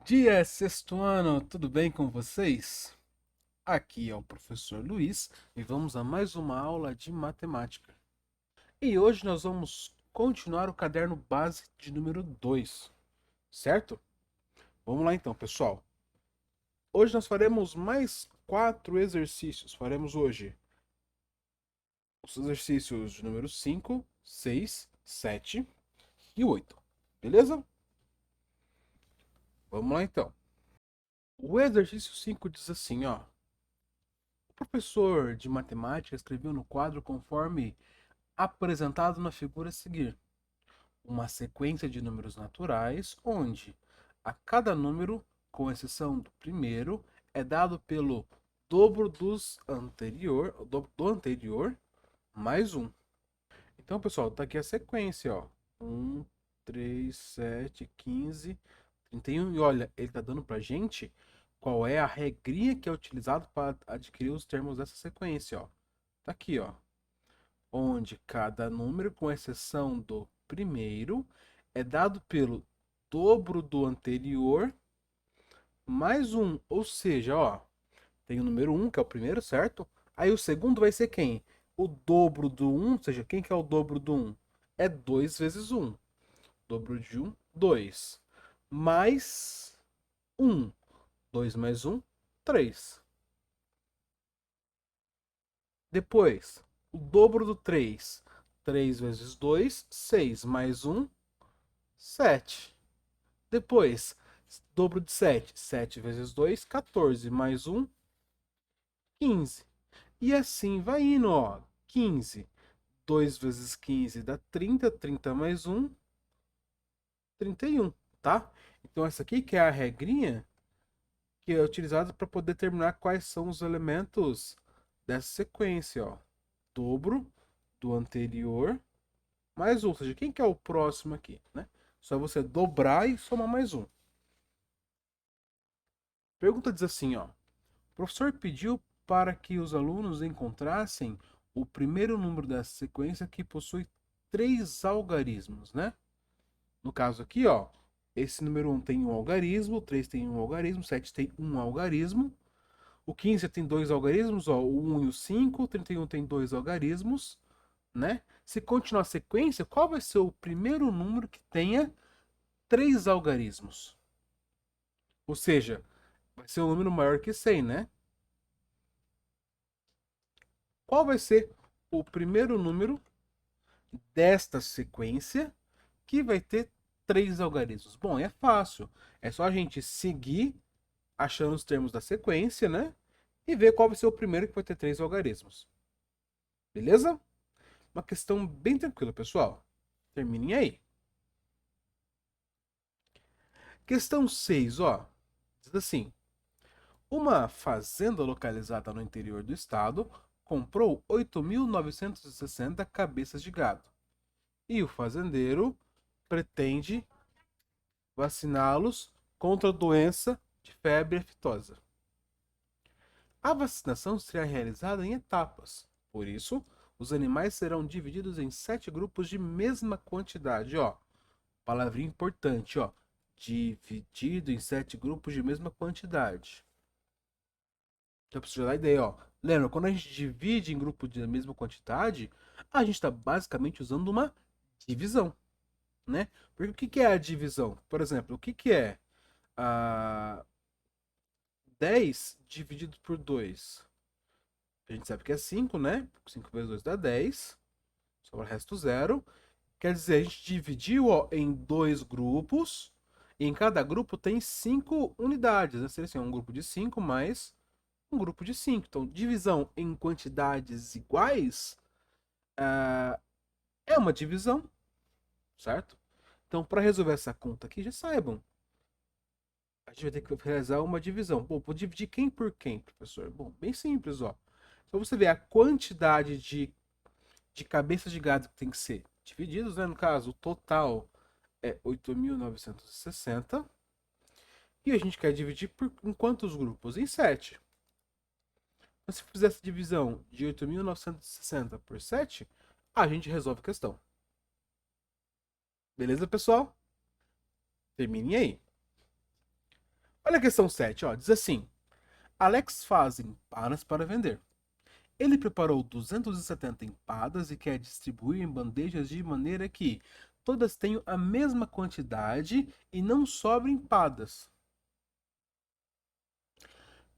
Dia, sexto ano, tudo bem com vocês? Aqui é o professor Luiz e vamos a mais uma aula de matemática. E hoje nós vamos continuar o caderno base de número 2, certo? Vamos lá então, pessoal. Hoje nós faremos mais 4 exercícios. Faremos hoje os exercícios de número 5, 6, 7 e 8. Beleza? Vamos lá então. O exercício 5 diz assim, ó. O professor de matemática escreveu no quadro conforme apresentado na figura a seguir: uma sequência de números naturais, onde a cada número, com exceção do primeiro, é dado pelo dobro do anterior mais um. Então, pessoal, tá aqui a sequência, ó. 1, 3, 7, 15, 31. E olha, ele tá dando pra gente qual é a regrinha que é utilizada para adquirir os termos dessa sequência, ó. Tá aqui, ó, onde cada número, com exceção do primeiro, é dado pelo dobro do anterior mais um. Ou seja, ó, tem o número um que é o primeiro, certo? Aí o segundo vai ser quem? O dobro do um, ou seja, quem que é o dobro do um? É 2 vezes um. Dobro de um, 2. Mais um. 2 mais um, 3. Depois, o dobro do 3. 3 vezes 2, 6. Mais um, 7. Depois, dobro de 7. 7 vezes 2, 14. Mais um, 15. E assim vai indo, ó. 15. 2 vezes 15 dá 30. 30 mais um, 31, tá? Então essa aqui que é a regrinha que é utilizada para poder determinar quais são os elementos dessa sequência, ó. Dobro do anterior mais um. Ou seja, quem que é o próximo aqui, né? Só você dobrar e somar mais um. Pergunta diz assim, ó. O professor pediu para que os alunos encontrassem o primeiro número dessa sequência que possui 3 algarismos, né? No caso aqui, ó, esse número 1 tem um algarismo, o 3 tem um algarismo, o 7 tem um algarismo, o 15 tem 2 algarismos, ó, o 1 e o 5, o 31 tem 2 algarismos, né? Se continuar a sequência, qual vai ser o primeiro número que tenha 3 algarismos? Ou seja, vai ser um número maior que 100, né? Qual vai ser o primeiro número desta sequência que vai ter 3 algarismos? Bom, é fácil. É só a gente seguir achando os termos da sequência, né? E ver qual vai ser o primeiro que vai ter 3 algarismos. Beleza? Uma questão bem tranquila, pessoal. Terminem aí. Questão 6, ó. Diz assim: uma fazenda localizada no interior do estado comprou 8.960 cabeças de gado. E o fazendeiro pretende vaciná-los contra a doença de febre aftosa. A vacinação será realizada em etapas. Por isso, os animais serão divididos em 7 grupos de mesma quantidade. Ó, palavrinha importante, ó. Dividido em 7 grupos de mesma quantidade. Então, para você dar ideia, ó. Lembra, quando a gente divide em grupos de mesma quantidade, a gente está basicamente usando uma divisão, né? Porque o que é a divisão? Por exemplo, o que é a 10 dividido por 2? A gente sabe que é 5, né? 5 vezes 2 dá 10. Sobra o resto zero. Quer dizer, a gente dividiu, ó, em 2 grupos. E em cada grupo tem 5 unidades, né? Seria assim, um grupo de 5 mais um grupo de 5. Então, divisão em quantidades iguais é uma divisão, certo? Então, para resolver essa conta aqui, já saibam. A gente vai ter que realizar uma divisão. Bom, vou dividir quem por quem, professor? Bom, bem simples, ó. Então, você vê a quantidade de cabeças de gado que tem que ser divididos, né? No caso, o total é 8.960. E a gente quer dividir em quantos grupos? Em 7. Então, se fizer essa divisão de 8.960 por 7, a gente resolve a questão. Beleza, pessoal? Termine aí. Olha a questão 7, ó. Diz assim: Alex faz empadas para vender. Ele preparou 270 empadas e quer distribuir em bandejas de maneira que todas tenham a mesma quantidade e não sobrem empadas.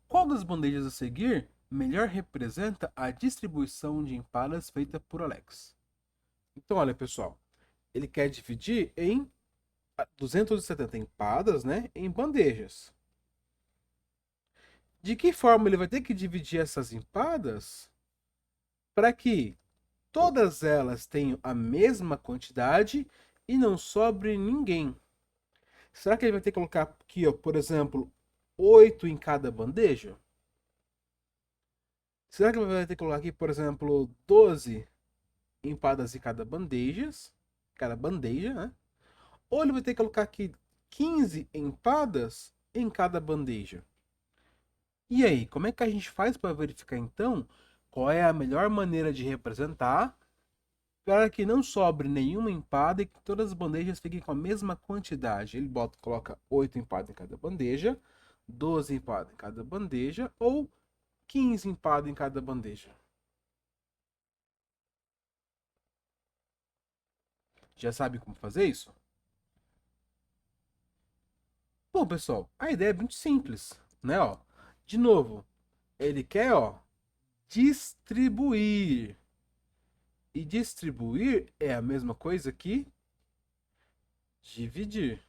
Qual das bandejas a seguir melhor representa a distribuição de empadas feita por Alex? Então, olha, pessoal, ele quer dividir em 270 empadas, né, em bandejas. De que forma ele vai ter que dividir essas empadas para que todas elas tenham a mesma quantidade e não sobre ninguém? Será que ele vai ter que colocar aqui, ó, por exemplo, 8 em cada bandeja? Será que ele vai ter que colocar aqui, por exemplo, 12 empadas em cada bandeja, né? Ou ele vai ter que colocar aqui 15 empadas em cada bandeja? E aí, como é que a gente faz para verificar então qual é a melhor maneira de representar para que não sobre nenhuma empada e que todas as bandejas fiquem com a mesma quantidade? Ele coloca 8 empadas em cada bandeja, 12 empadas em cada bandeja ou 15 empadas em cada bandeja. Já sabe como fazer isso? Bom, pessoal, a ideia é muito simples, né? Ó, de novo, ele quer, ó, distribuir. E distribuir é a mesma coisa que dividir,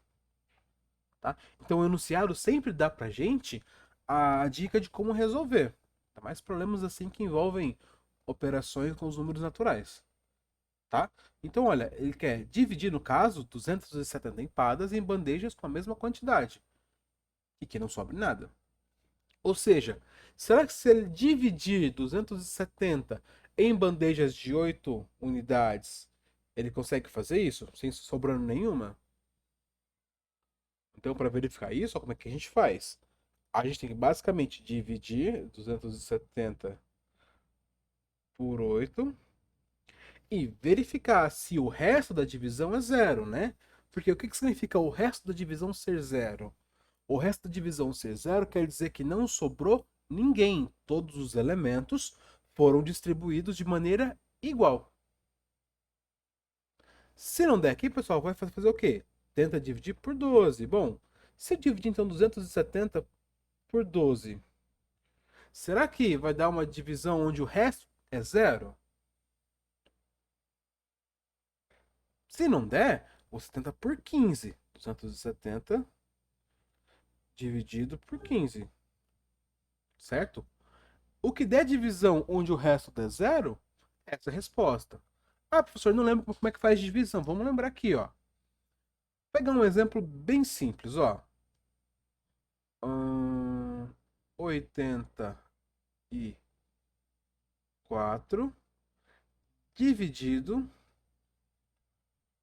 tá? Então o enunciado sempre dá pra gente a dica de como resolver. Tá? Mais problemas assim que envolvem operações com os números naturais, tá? Então, olha, ele quer dividir, no caso, 270 empadas em bandejas com a mesma quantidade e que não sobre nada. Ou seja, será que se ele dividir 270 em bandejas de 8 unidades, ele consegue fazer isso sem sobrando nenhuma? Então, para verificar isso, ó, como é que a gente faz? A gente tem que basicamente dividir 270 por 8 e verificar se o resto da divisão é zero, né? Porque o que significa o resto da divisão ser zero? O resto da divisão ser zero quer dizer que não sobrou ninguém. Todos os elementos foram distribuídos de maneira igual. Se não der aqui, pessoal, vai fazer o quê? Tenta dividir por 12. Bom, se eu dividir então 270 por 12, será que vai dar uma divisão onde o resto é zero? Se não der, você tenta por 15. 270 dividido por 15, certo? O que der divisão onde o resto der zero, essa é a resposta. Ah, professor, não lembro como é que faz divisão. Vamos lembrar aqui, ó. Pegar um exemplo bem simples, ó. 84 dividido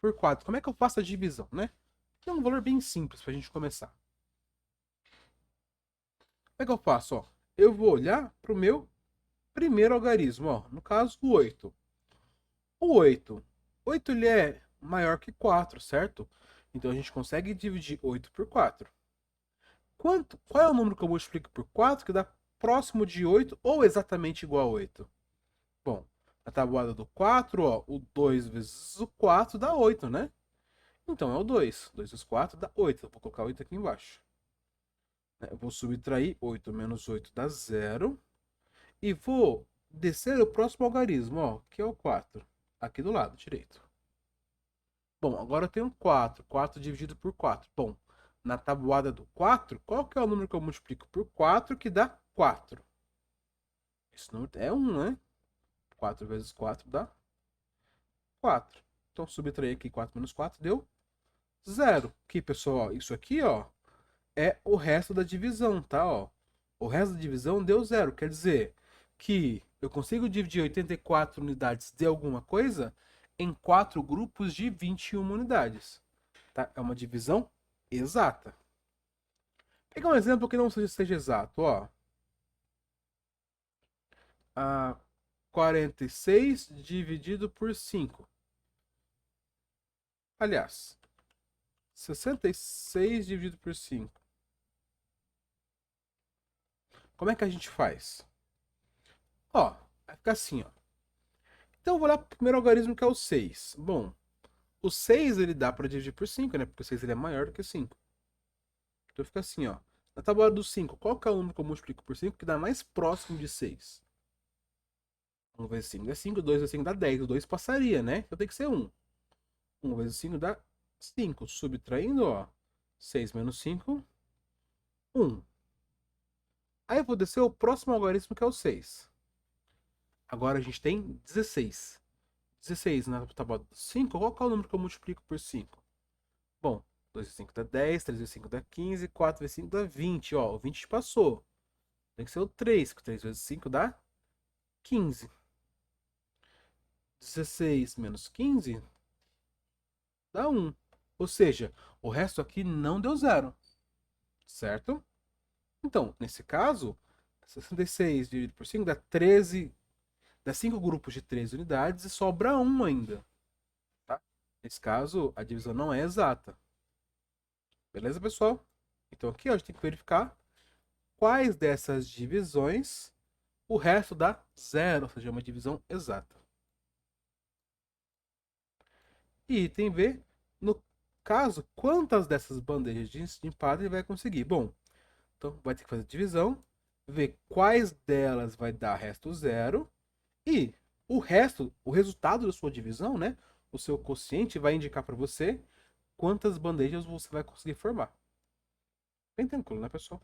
por 4. Como é que eu faço a divisão, né? É um valor bem simples para a gente começar. Como é que eu faço, ó? Eu vou olhar para o meu primeiro algarismo, ó. No caso, o 8. O 8. 8 ele é maior que 4, certo? Então a gente consegue dividir 8 por 4. Qual é o número que eu multiplico por 4 que dá próximo de 8 ou exatamente igual a 8? Bom, na tabuada do 4, ó, o 2 vezes o 4 dá 8, né? Então é o 2. 2 vezes 4 dá 8. Eu vou colocar 8 aqui embaixo. Eu vou subtrair 8 menos 8 dá 0. E vou descer o próximo algarismo, ó, que é o 4. Aqui do lado direito. Bom, agora eu tenho 4. 4 dividido por 4. Bom, na tabuada do 4, qual que é o número que eu multiplico por 4 que dá 4? Esse número é 1, né? 4 vezes 4 dá 4. Então, subtrair aqui 4 menos 4 deu 0. Aqui, pessoal, isso aqui, ó, é o resto da divisão, tá? Ó. O resto da divisão deu 0. Quer dizer que eu consigo dividir 84 unidades de alguma coisa em 4 grupos de 21 unidades. Tá? É uma divisão exata. Vou pegar um exemplo que não seja exato. Ó. 46 dividido por 5. Aliás, 66 dividido por 5. Como é que a gente faz? Ó, vai ficar assim, ó. Então eu vou lá pro primeiro algarismo que é o 6. Bom, o 6 ele dá para dividir por 5, né? Porque o 6 ele é maior do que 5. Então fica assim, ó. Na tábua do 5, qual que é o número que eu multiplico por 5 que dá mais próximo de 6? 1 vezes 5 é 5, 2 vezes 5 dá 10. O 2 passaria, né? Então tem que ser 1. 1 vezes 5 dá 5. Subtraindo, ó. 6 menos 5, 1. Aí eu vou descer o próximo algarismo que é o 6. Agora a gente tem 16. 16 na tábua do 5, qual que é o número que eu multiplico por 5? Bom, 2 vezes 5 dá 10, 3 vezes 5 dá 15, 4 vezes 5 dá 20. Ó, o 20 passou. Tem que ser o 3, que 3 vezes 5 dá 15. 16 menos 15 dá 1. Ou seja, o resto aqui não deu zero, certo? Então, nesse caso, 66 dividido por 5 dá 13, dá 5 grupos de 13 unidades e sobra 1 ainda, tá? Nesse caso, a divisão não é exata. Beleza, pessoal? Então aqui ó, a gente tem que verificar quais dessas divisões o resto dá zero, ou seja, uma divisão exata. E item B, no caso, quantas dessas bandejas de empate ele vai conseguir? Bom, então vai ter que fazer divisão, ver quais delas vai dar resto zero e o resto, o resultado da sua divisão, né? O seu quociente vai indicar para você quantas bandejas você vai conseguir formar. Bem tranquilo, né, pessoal?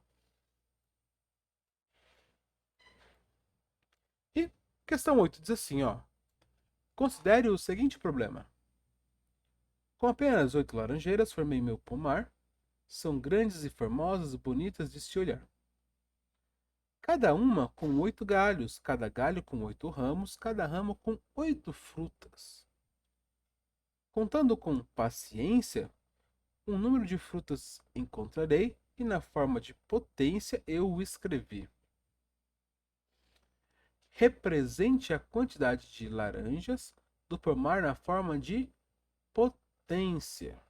E questão 8 diz assim, ó. Considere o seguinte problema. Com apenas 8 laranjeiras, formei meu pomar. São grandes e formosas, bonitas de se olhar. Cada uma com 8 galhos, cada galho com 8 ramos, cada ramo com 8 frutas. Contando com paciência, um número de frutas encontrarei e na forma de potência eu o escrevi. Represente a quantidade de laranjas do pomar na forma de potência.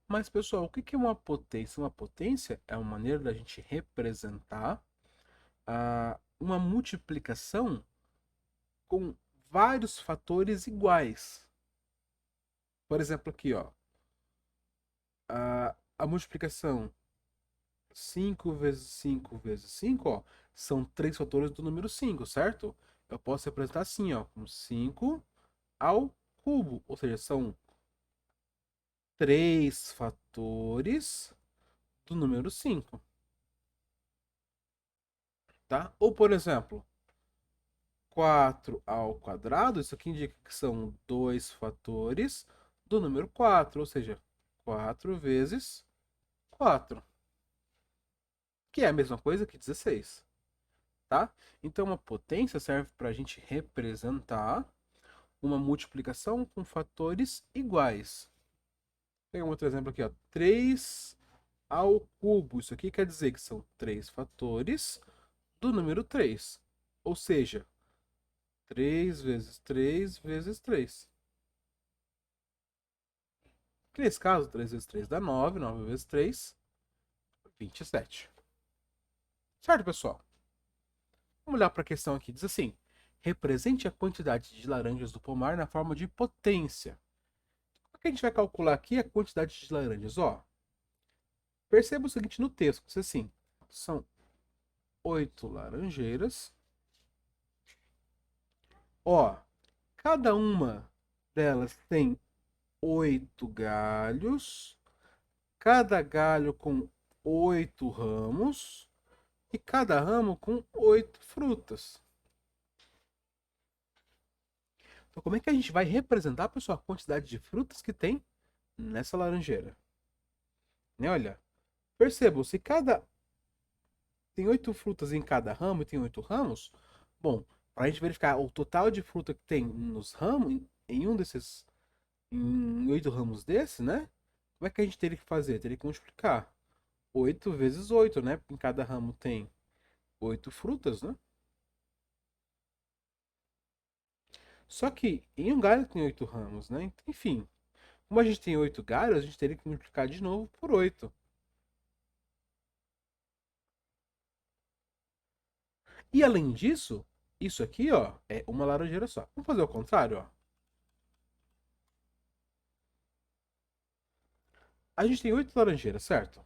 Mas, pessoal, o que é uma potência? Uma potência é uma maneira da gente representar uma multiplicação com vários fatores iguais. Por exemplo, aqui, ó, a multiplicação 5 vezes 5 vezes 5, ó, são três fatores do número 5, certo? Eu posso representar assim, ó, com 5 ao cubo, ou seja, são três fatores do número 5, tá? Ou, por exemplo, 4 ao quadrado, isso aqui indica que são dois fatores do número 4, ou seja, 4 vezes 4, que é a mesma coisa que 16, tá? Então, uma potência serve para a gente representar uma multiplicação com fatores iguais. Vou pegar um outro exemplo aqui, ó, 3 ao cubo. Isso aqui quer dizer que são três fatores do número 3, ou seja, 3 vezes 3 vezes 3. Que nesse caso, 3 vezes 3 dá 9, 9 vezes 3, 27. Certo, pessoal? Vamos olhar para a questão aqui. Diz assim: represente a quantidade de laranjas do pomar na forma de potência. O que a gente vai calcular aqui é a quantidade de laranjas. Ó, perceba o seguinte no texto: diz assim, são 8 laranjeiras. Ó, cada uma delas tem 8 galhos, cada galho com 8 ramos e cada ramo com 8 frutas. Então, como é que a gente vai representar, pessoal, a quantidade de frutas que tem nessa laranjeira? Né? Olha, percebam, se cada tem 8 frutas em cada ramo e tem 8 ramos, bom, para a gente verificar o total de fruta que tem nos ramos, em um desses, em 8 ramos desse, né? Como é que a gente teria que fazer? Teria que multiplicar 8 vezes 8, né? Em cada ramo tem 8 frutas, né? Só que em um galho tem 8 ramos, né? Enfim, como a gente tem 8 galhos, a gente teria que multiplicar de novo por 8. E além disso, isso aqui, ó, é uma laranjeira só. Vamos fazer o contrário, ó. A gente tem 8 laranjeiras, certo?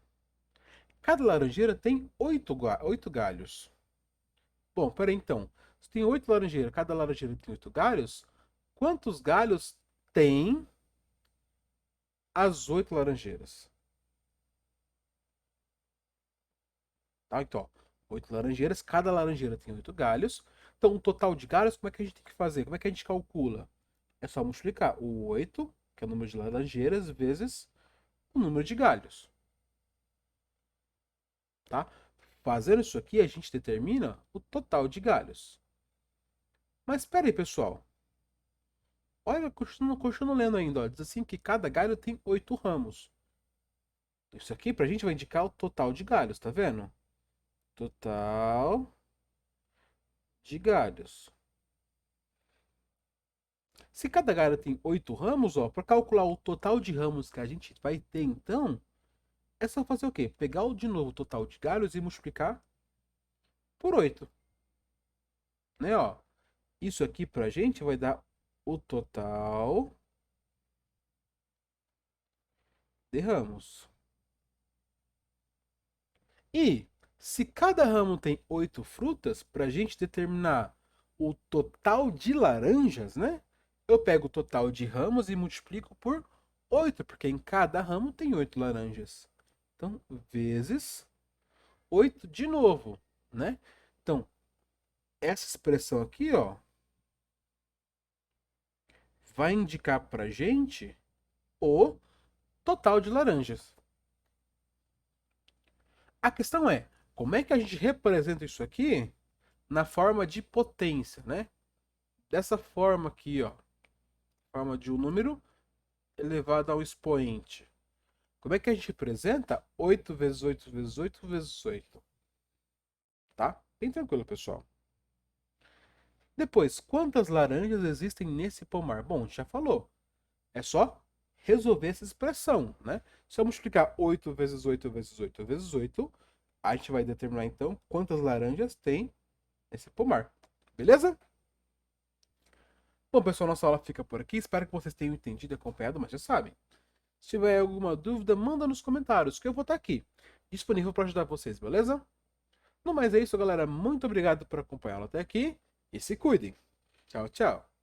Cada laranjeira tem 8 galhos. Bom, peraí então. Se tem 8 laranjeiras, cada laranjeira tem 8 galhos, quantos galhos tem as 8 laranjeiras? Tá? Então, 8 laranjeiras, cada laranjeira tem 8 galhos. Então, o total de galhos, como é que a gente tem que fazer? Como é que a gente calcula? É só multiplicar o 8, que é o número de laranjeiras, vezes o número de galhos. Tá? Fazendo isso aqui, a gente determina o total de galhos. Mas espera aí, pessoal. Olha, continuo lendo ainda. Ó. Diz assim que cada galho tem 8 ramos. Isso aqui pra gente vai indicar o total de galhos, tá vendo? Total de galhos. Se cada galho tem 8 ramos, ó, para calcular o total de ramos que a gente vai ter, então, é só fazer o quê? Pegar de novo o total de galhos e multiplicar por 8, né, ó? Isso aqui pra gente vai dar o total de ramos. E se cada ramo tem 8 frutas, para a gente determinar o total de laranjas, né? Eu pego o total de ramos e multiplico por 8, porque em cada ramo tem 8 laranjas. Então, vezes 8 de novo, né? Então, essa expressão aqui, ó, vai indicar para a gente o total de laranjas. A questão é, como é que a gente representa isso aqui na forma de potência, né? Dessa forma aqui, ó, forma de um número elevado ao expoente. Como é que a gente representa 8 vezes 8 vezes 8 vezes 8? Tá? Bem tranquilo, pessoal. Depois, quantas laranjas existem nesse pomar? Bom, a gente já falou. É só resolver essa expressão, né? Se eu multiplicar 8 vezes 8 vezes 8 vezes 8, a gente vai determinar então quantas laranjas tem nesse pomar. Beleza? Bom, pessoal, nossa aula fica por aqui. Espero que vocês tenham entendido e acompanhado, mas já sabem. Se tiver alguma dúvida, manda nos comentários, que eu vou estar aqui, disponível para ajudar vocês, beleza? No mais é isso, galera. Muito obrigado por acompanhá-lo até aqui e se cuidem. Tchau, tchau.